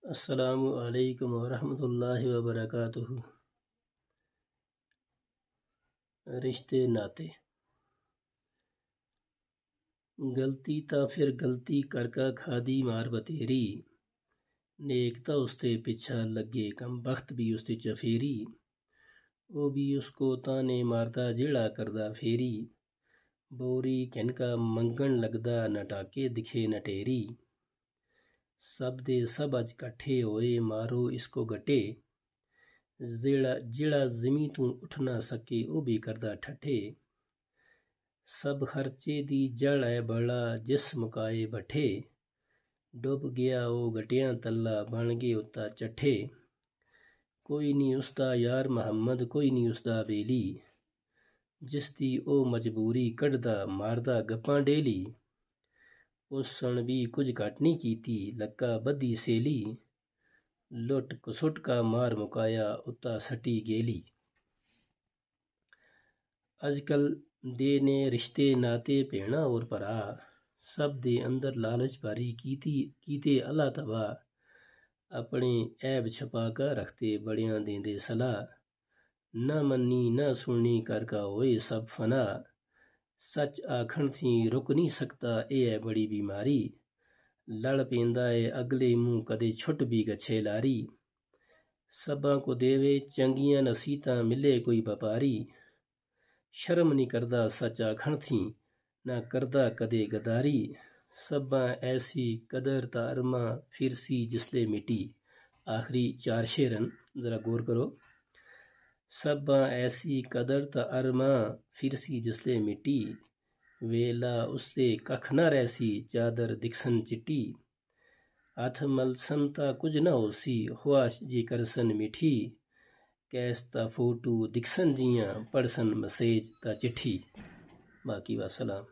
अस्सलामु अलैकुम वरहमतुल्लाहि वबरकातुहू। रिश्ते नाते गलती ता फिर गलती करका खादी मार बतेरी, नेक ता उसते पिछा लगे कम बख्त भी उसते चफेरी, वो भी उसको ताने मारदा जेड़ा करदा फेरी, बोरी किनका मंगन लगदा नटाके दिखे नटेरी, सब दे सब अज कट्ठे होए मारो इसको गटे, जेड़ा जमी तू उठ ना सके वो भी करदा ठठे, सब खर्चे दी जड़ है बड़ा जिस मुकाए बठे, डुब गया वो गटियां तल्ला बन गए उत्ता चट्ठे, कोई नहीं उसदा यार मुहम्मद कोई नहीं उसदा बेली, जिसदी ओ मजबूरी कढ़दा मारदा गप्पां डेली, उस सन भी कुछ घट नहीं कीती लक्का बद्दी सेली, लुट कसुट का मार मुकाया उत्ता सटी गेली। अजकल दे ने रिश्ते नाते भेणा और भरा, सब दे अंदर लालच भरी कीते अल्लाह तबाह, अपने ऐब छुपा कर रखते बड़ियां देंदे सलाह, न मन्नी न सुननी करका होए सब फना, सच आखण थी रुक नहीं सकता ए है बड़ी बीमारी, लड़ पेंदा है अगले मुंह कदे छुट भी गछे लारी, सबा को देवे चंगियां नसीहतां मिले कोई व्यापारी, शर्म नहीं करदा सच आखण थी ना करदा कदे गदारी, सबा ऐसी कदर ता अरमा फिरसी जिसले मिटी। आखिरी 4 शेरन जरा गौर करो। सबा ऐसी कदर ता अरमा फिरसी जिसले मिटी, वेला उसले कख न रहसी चादर दिखसन चिट्टी, हथ मलसन ता कुछ न होसी ख्वाश जी करसन मिठी, कैस ता फोटू दिखसन जियां पढ़सन मैसेज ता चिट्ठी। बाकी वसलाम।